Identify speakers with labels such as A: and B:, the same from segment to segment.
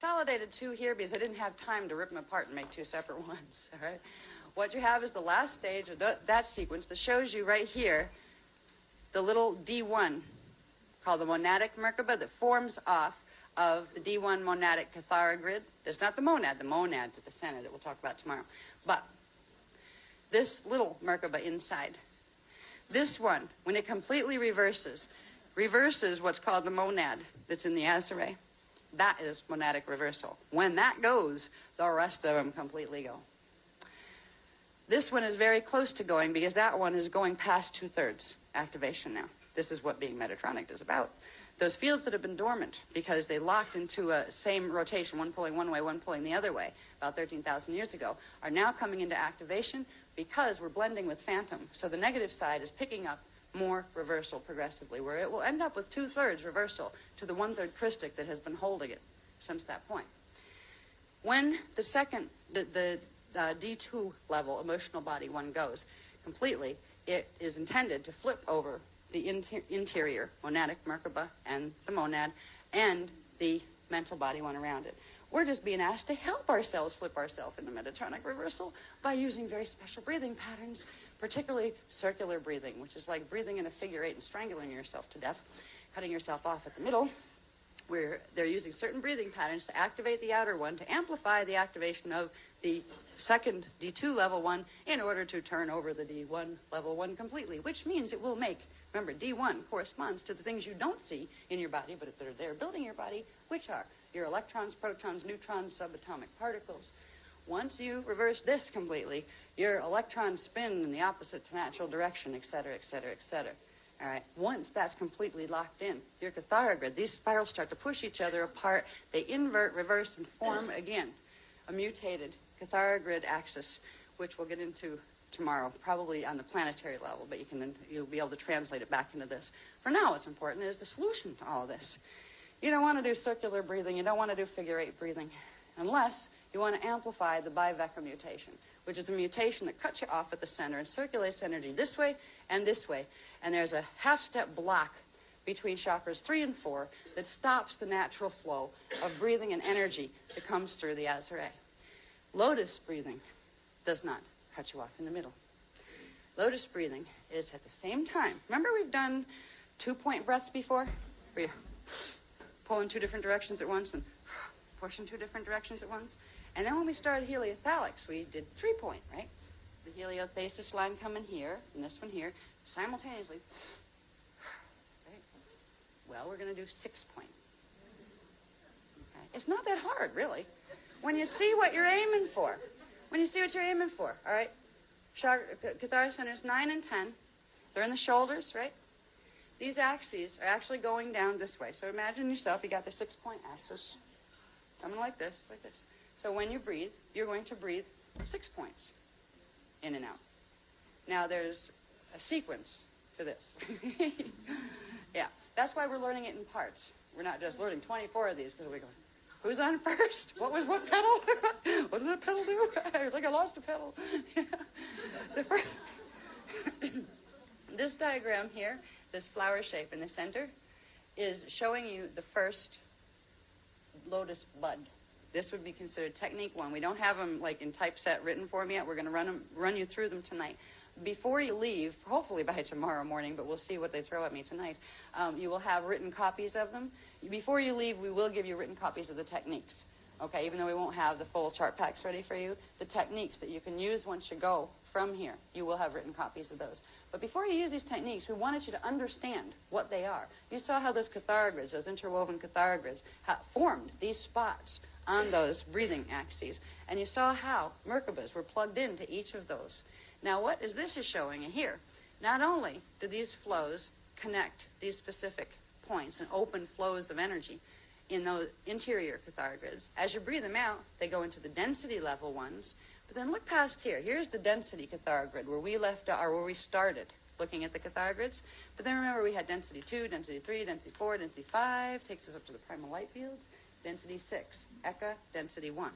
A: consolidated two here because I didn't have time to rip them apart and make two separate ones. All right. What you have is the last stage of that sequence that shows you right here the little D1 called the monadic Merkaba that forms off of the D1 monadic Cathara grid. There's not the monad's at the center that we'll talk about tomorrow. But this little Merkaba inside, this one, when it completely reverses what's called the monad that's in the Azure. That is monadic reversal. When that goes, the rest of them completely go. This one is very close to going because that one is going past 2/3 activation now. This is what being Metatronic is about. Those fields that have been dormant because they locked into a same rotation, one pulling one way, one pulling the other way, about 13,000 years ago, are now coming into activation because we're blending with phantom. So the negative side is picking up more reversal progressively, where it will end up with 2/3 reversal to the 1/3 Christic that has been holding it since that point. When the second, the D2 level, emotional body one goes completely, it is intended to flip over the interior monadic Merkaba and the monad and the mental body one around it. We're just being asked to help ourselves flip ourselves into Metatronic reversal by using very special breathing patterns, particularly circular breathing, which is like breathing in a figure eight and strangling yourself to death, cutting yourself off at the middle, where they're using certain breathing patterns to activate the outer one, to amplify the activation of the second D2 level one in order to turn over the D1 level one completely, which means it will make, remember, D1 corresponds to the things you don't see in your body, but that are there building your body, which are your electrons, protons, neutrons, subatomic particles. Once you reverse this completely, your electrons spin in the opposite to natural direction, et cetera, et cetera, et cetera. All right. Once that's completely locked in, your Cathara grid, these spirals start to push each other apart. They invert, reverse, and form again a mutated Cathara grid axis, which we'll get into tomorrow, probably on the planetary level, but you'll be able to translate it back into this. For now, what's important is the solution to all this. You don't want to do circular breathing. You don't want to do figure eight breathing unless you want to amplify the biveka mutation, which is a mutation that cuts you off at the center and circulates energy this way and this way. And there's a half-step block between chakras 3 and 4 that stops the natural flow of breathing and energy that comes through the Azure. Lotus breathing does not cut you off in the middle. Lotus breathing is at the same time. Remember we've done 2-point breaths before? Where you pull in 2 different directions at once and push in 2 different directions at once. And then when we started heliothallics, we did 3-point, right? The heliothesis line coming here, and this one here, simultaneously. Right? Well, we're going to do 6-point. Okay. It's not that hard, really. When you see what you're aiming for. When you see what you're aiming for, all right? Cathara centers 9 and 10. They're in the shoulders, right? These axes are actually going down this way. So imagine yourself, you got the 6-point axis coming like this, like this. So when you breathe, you're going to breathe 6 points in and out. Now there's a sequence to this. Yeah, that's why we're learning it in parts. We're not just learning 24 of these because we're going, who's on first? What pedal? What did that pedal do? I was like, I lost a pedal. This diagram here, this flower shape in the center, is showing you the first lotus bud. This would be considered technique 1. We don't have them like in typeset written for them yet. We're going to run you through them tonight. Before you leave, hopefully by tomorrow morning, but we'll see what they throw at me tonight, you will have written copies of them. Before you leave, we will give you written copies of the techniques. Okay, even though we won't have the full chart packs ready for you, the techniques that you can use once you go from here, you will have written copies of those. But before you use these techniques, we wanted you to understand what they are. You saw how those Cathara grids, those interwoven Cathara grids, formed these spots on those breathing axes. And you saw how Merkabas were plugged into each of those. Now what is this is showing you here, not only do these flows connect these specific points and open flows of energy in those interior Cathara grids, as you breathe them out, they go into the density level ones. But then look past here. Here's the density Cathara grid where we left or where we started looking at the Cathara grids. But then remember we had density 2, density 3, density 4, density 5, takes us up to the primal light fields. Density 6, Eka, density 1,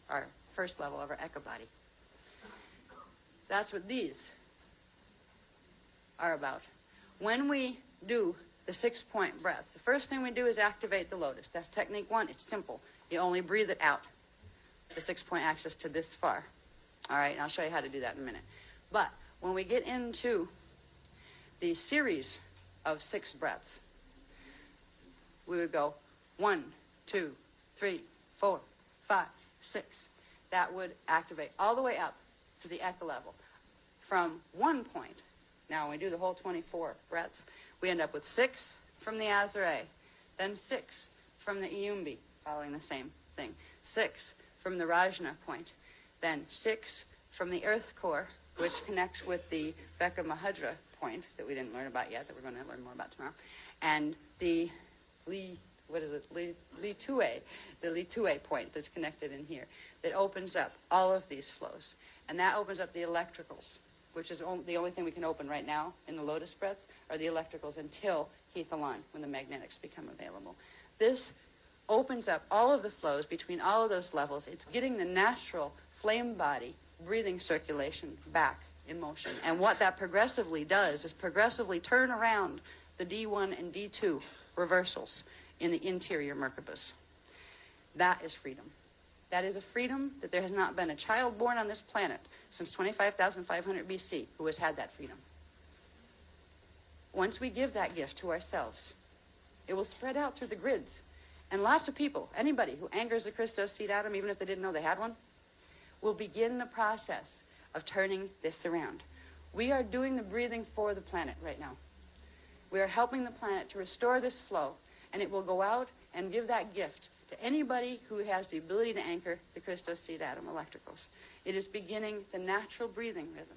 A: our first level of our Eka body. That's what these are about. When we do the 6-point breaths. The first thing we do is activate the lotus. That's technique 1. It's simple. You only breathe it out, the 6-point axis to this far. All right, and I'll show you how to do that in a minute. But when we get into the series of 6 breaths, we would go 1, 2, 3, 4, 5, 6. That would activate all the way up to the Eka level. From 1 point, now when we do the whole 24 breaths, we end up with 6 from the Azare, then 6 from the Iyumbi, following the same thing, 6 from the Rajna point, then 6 from the Earth core, which connects with the Veka Mahadra point that we didn't learn about yet, that we're going to learn more about tomorrow, and the Litue point that's connected in here, that opens up all of these flows. And that opens up the electricals, which is the only thing we can open right now in the lotus breaths are the electricals until Heathalan, when the magnetics become available. This opens up all of the flows between all of those levels. It's getting the natural flame body breathing circulation back in motion. And what that progressively does is progressively turn around the D1 and D2 reversals in the interior Merkabas. That is freedom. That is a freedom that there has not been a child born on this planet since 25,500 BC who has had that freedom. Once we give that gift to ourselves, it will spread out through the grids. And lots of people, anybody who angers the Christos seed atom, even if they didn't know they had one, will begin the process of turning this around. We are doing the breathing for the planet right now. We are helping the planet to restore this flow, and it will go out and give that gift to anybody who has the ability to anchor the Christos seed atom electricals. It is beginning the natural breathing rhythm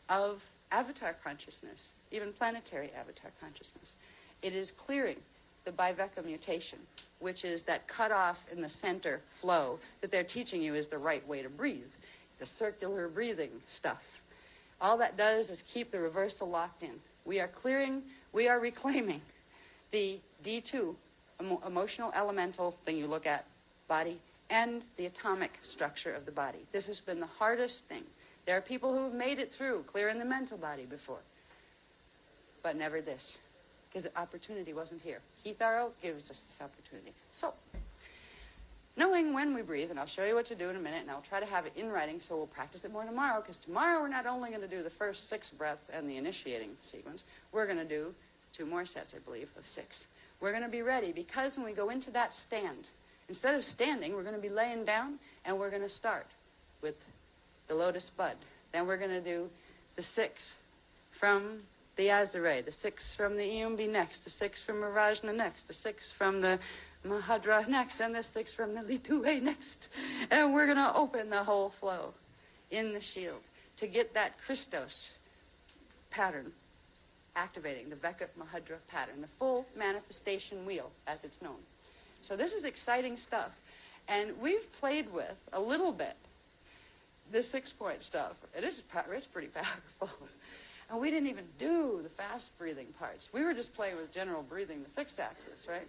A: of avatar consciousness, even planetary avatar consciousness. It is clearing the Biveka mutation, which is that cutoff in the center flow that they're teaching you is the right way to breathe, the circular breathing stuff. All that does is keep the reversal locked in. We are clearing, we are reclaiming the D2 emotional elemental thing you look at, body, and the atomic structure of the body. This has been the hardest thing. There are people who have made it through clearing the mental body before, but never this, because the opportunity wasn't here. Hitharo gives us this opportunity. So, knowing when we breathe, and I'll show you what to do in a minute, and I'll try to have it in writing, so we'll practice it more tomorrow, because tomorrow we're not only going to do the first 6 breaths and the initiating sequence, we're going to do 2 more sets, I believe, of 6. We're going to be ready, because when we go into that stand, instead of standing, we're going to be laying down, and we're going to start with the lotus bud. Then we're going to do the 6 from the Azare, the 6 from the Iyumbi next, the 6 from Rajna next, the 6 from the Mahadra next, and the 6 from the Litue next. And we're going to open the whole flow in the shield to get that Christos pattern activating, the Veka Mahadra pattern, the full manifestation wheel, as it's known. So this is exciting stuff. And we've played with, a little bit, the 6-point stuff. It's pretty powerful. And we didn't even do the fast breathing parts. We were just playing with general breathing, the 6-axis, right?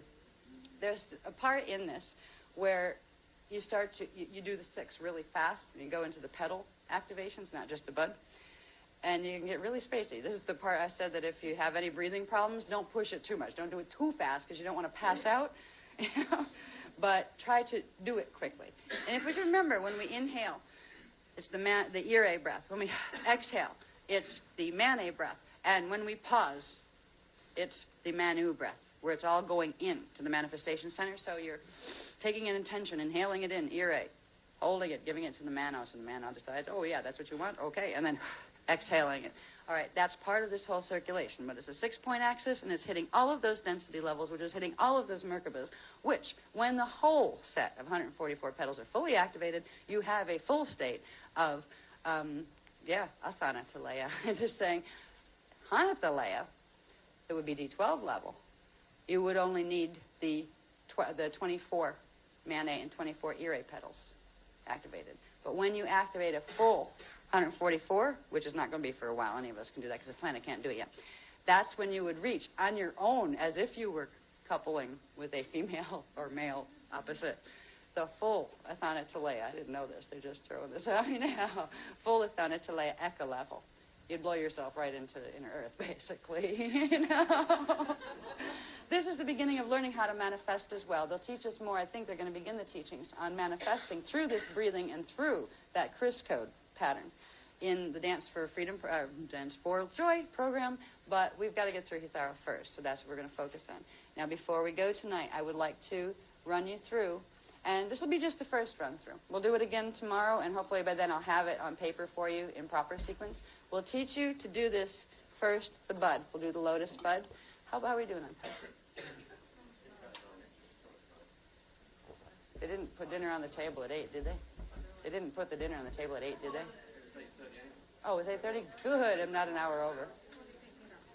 A: There's a part in this where you start to, you do the 6 really fast, and you go into the pedal activations, not just the bud. And you can get really spacey. This is the part I said that if you have any breathing problems, don't push it too much. Don't do it too fast because you don't want to pass out. But try to do it quickly. And if we can remember, when we inhale, it's the Ire breath. When we exhale, it's the Mane breath. And when we pause, it's the Manu breath, where it's all going in to the manifestation center. So you're taking an intention, inhaling it in, Ire, holding it, giving it to the Manos, and the Mano decides, oh yeah, that's what you want? Okay. And then exhaling it. All right, that's part of this whole circulation, but it's a 6-point axis, and it's hitting all of those density levels, which is hitting all of those Merkabas, which, when the whole set of 144 petals are fully activated, you have a full state of, Athana Talea. They're saying, Hanathalea, it would be D12 level. You would only need the 24 Mane and 24 Ire petals activated. But when you activate a full 144, which is not going to be for a while, any of us can do that because the planet can't do it yet, that's when you would reach on your own, as if you were coupling with a female or male opposite, the full Athana Talea. I didn't know this, they're just throwing this out now. Full Athana Talea Eka level. You'd blow yourself right into inner earth, basically, you know. This is the beginning of learning how to manifest as well. They'll teach us more. I think they're going to begin the teachings on manifesting through this breathing and through that Criss code pattern in the Dance for Freedom, Dance for Joy program, but we've got to get through Hithara first, so that's what we're going to focus on. Now, before we go tonight, I would like to run you through, and this will be just the first run through. We'll do it again tomorrow, and hopefully by then I'll have it on paper for you in proper sequence. We'll teach you to do this first, the bud. We'll do the lotus bud. How are we doing on time? They didn't put dinner on the table at 8, did they? They didn't put the dinner on the table at 8, did they? Oh, it was 8:30? Good, I'm not an hour over.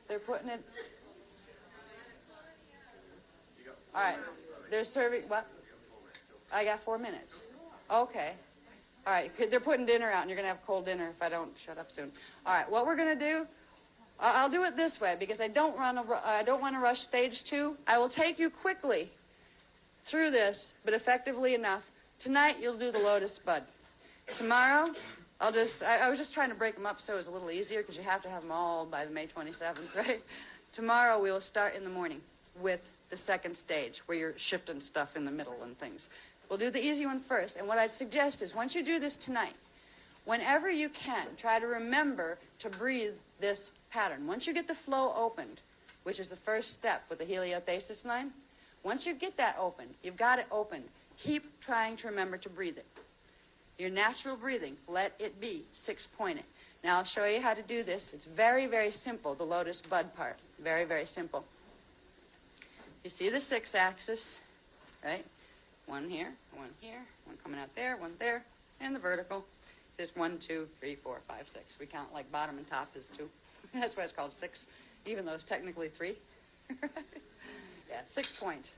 A: They're putting it... All right, they're serving... What? I got 4 minutes. Okay. All right, they're putting dinner out, and you're going to have cold dinner if I don't shut up soon. All right, what we're going to do... I'll do it this way, because I don't want to rush stage 2. I will take you quickly through this, but effectively enough. Tonight, you'll do the lotus bud. Tomorrow, I was just trying to break them up so it was a little easier, because you have to have them all by the May 27th, right? Tomorrow, we will start in the morning with the second stage, where you're shifting stuff in the middle and things. We'll do the easy one first, and what I'd suggest is, once you do this tonight, whenever you can, try to remember to breathe this pattern. Once you get the flow opened, which is the first step with the heliothesis line, once you get that opened, you've got it opened, keep trying to remember to breathe it. Your natural breathing, let it be 6-pointed. Now I'll show you how to do this. It's very, very simple, the lotus bud part. Very, very simple. You see the 6 axis, right? One here, one coming out there, one there, and the vertical. There's 1, 2, 3, 4, 5, 6. We count like bottom and top is 2. That's why it's called 6, even though it's technically 3. Yeah, 6 point.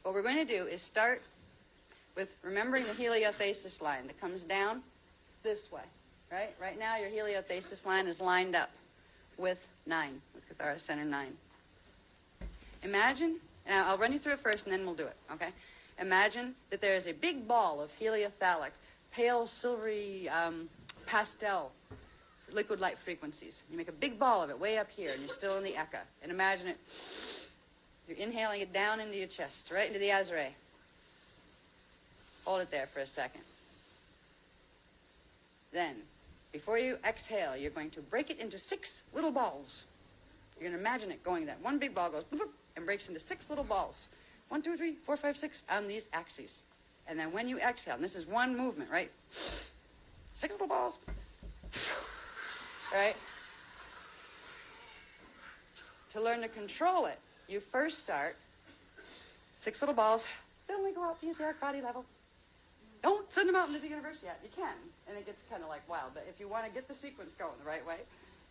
A: What we're going to do is start with remembering the heliothesis line that comes down this way, right? Right now, your heliothesis line is lined up with 9, with our center 9. Imagine, and I'll run you through it first, and then we'll do it, okay? Imagine that there is a big ball of heliothalic, pale, silvery, pastel, liquid light frequencies. You make a big ball of it way up here, and you're still in the eka. And imagine it, you're inhaling it down into your chest, right into the azray. Hold it there for a second. Then, before you exhale, you're going to break it into 6 little balls. You're going to imagine it going that one big ball goes boop, and breaks into 6 little balls. 1, 2, 3, 4, 5, 6 on these axes. And then when you exhale, and this is one movement, right? 6 little balls. Right? To learn to control it, you first start 6 little balls. Then we go out to the etheric body level. Don't send them out into the universe yet. You can, and it gets kind of like wild. But if you want to get the sequence going the right way,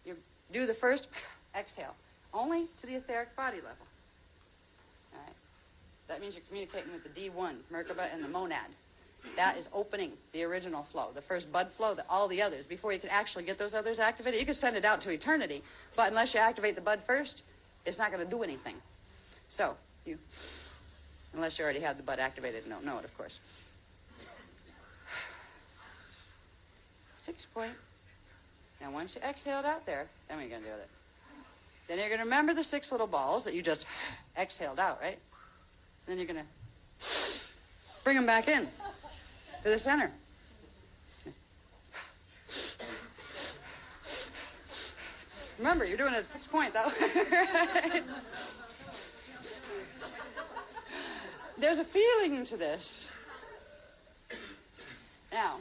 A: you do the first exhale, only to the etheric body level. All right? That means you're communicating with the D1, Merkaba, and the monad. That is opening the original flow, the first bud flow, all the others. Before you can actually get those others activated, you can send it out to eternity, but unless you activate the bud first, it's not going to do anything. So, unless you already have the bud activated and don't know it, of course. 6 point. Now, once you exhale it out there, then what are you going to do with it? Then you're going to remember the 6 little balls that you just exhaled out, right? Then you're going to bring them back in to the center. Remember, you're doing it at 6 point, though. Right? There's a feeling to this. Now,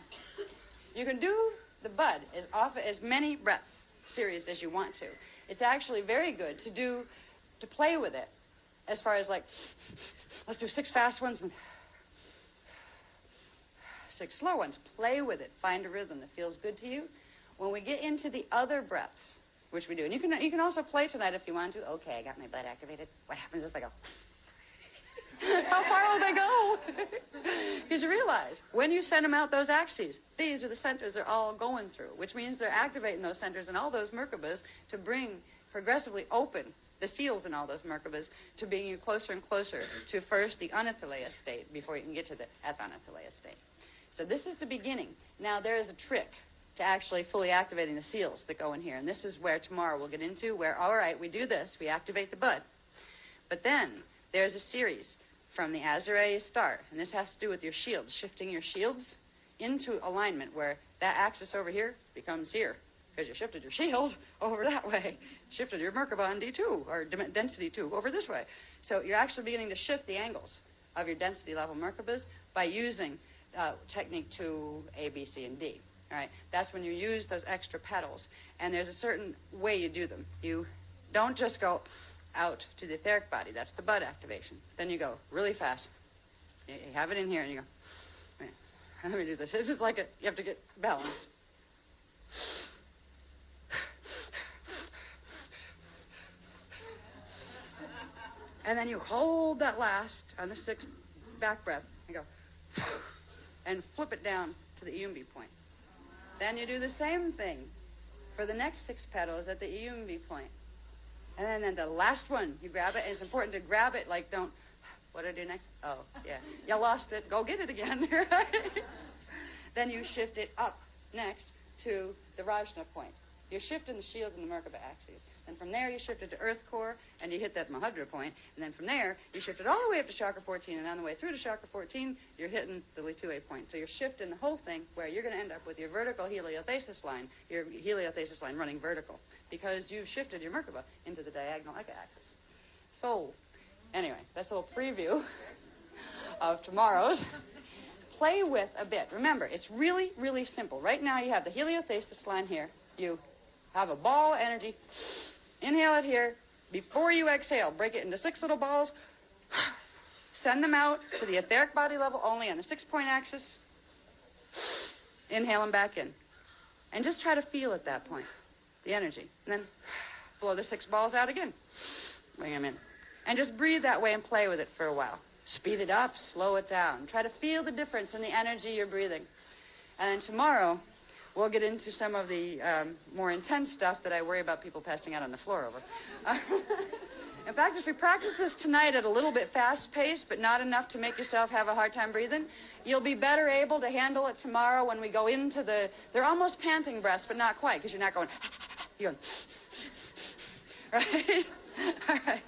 A: you can do the bud as many breaths series as you want to. It's actually very good to play with it, as far as like, let's do 6 fast ones and 6 slow ones. Play with it. Find a rhythm that feels good to you. When we get into the other breaths, which we do, and you can also play tonight if you want to. Okay, I got my butt activated. What happens if I go? How far will they go? Because you realize, when you send them out those axes, these are the centers they're all going through, which means they're activating those centers and all those Merkabas to bring progressively open the seals in all those Merkabas to bring you closer and closer to first the Anataleya state before you can get to the Athanataleya state. So this is the beginning. Now there is a trick to actually fully activating the seals that go in here. And this is where tomorrow we'll get into where, all right, we do this, we activate the bud. But then there's a series from the as area you start, and this has to do with your shields, shifting your shields into alignment where that axis over here becomes here, because you shifted your shield over that way, shifted your Merkaba on D2, or density 2, over this way. So you're actually beginning to shift the angles of your density level Merkabas by using technique 2, A, B, C, and D. All right, that's when you use those extra pedals, and there's a certain way you do them. You don't just go out to the etheric body. That's the bud activation. Then you go really fast. You have it in here, and you go, man, let me do this. This is like you have to get balance. And then you hold that last on the 6th back breath, and go, and flip it down to the Iumbi point. Then you do the same thing for the next 6 petals at the Iumbi point. And then the last one, you grab it, and it's important to grab it, like don't, what do I do next? Oh, yeah. You lost it, go get it again, right? Then you shift it up next to the Rajna point. You're shifting the shields and the Merkaba axes. And from there, you shift it to Earth Core, and you hit that Mahadra point. And then from there, you shift it all the way up to Chakra 14, and on the way through to Chakra 14, you're hitting the Li-2A point. So you're shifting the whole thing where you're going to end up with your vertical heliothesis line, your heliothesis line running vertical, because you've shifted your Merkaba into the diagonal Eka-axis. So, anyway, that's a little preview of tomorrow's. Play with a bit. Remember, it's really, really simple. Right now, you have the heliothesis line here. You have a ball of energy. Inhale it here. Before you exhale, break it into 6 little balls. Send them out to the etheric body level only on the 6-point axis. Inhale them back in. And just try to feel at that point the energy. And then blow the 6 balls out again. Bring them in. And just breathe that way and play with it for a while. Speed it up, slow it down. Try to feel the difference in the energy you're breathing. And then tomorrow, we'll get into some of the more intense stuff that I worry about people passing out on the floor over. In fact, if we practice this tonight at a little bit fast-paced, but not enough to make yourself have a hard time breathing, you'll be better able to handle it tomorrow when we go into they're almost panting breaths, but not quite, because you're not going, you're going, right? All right.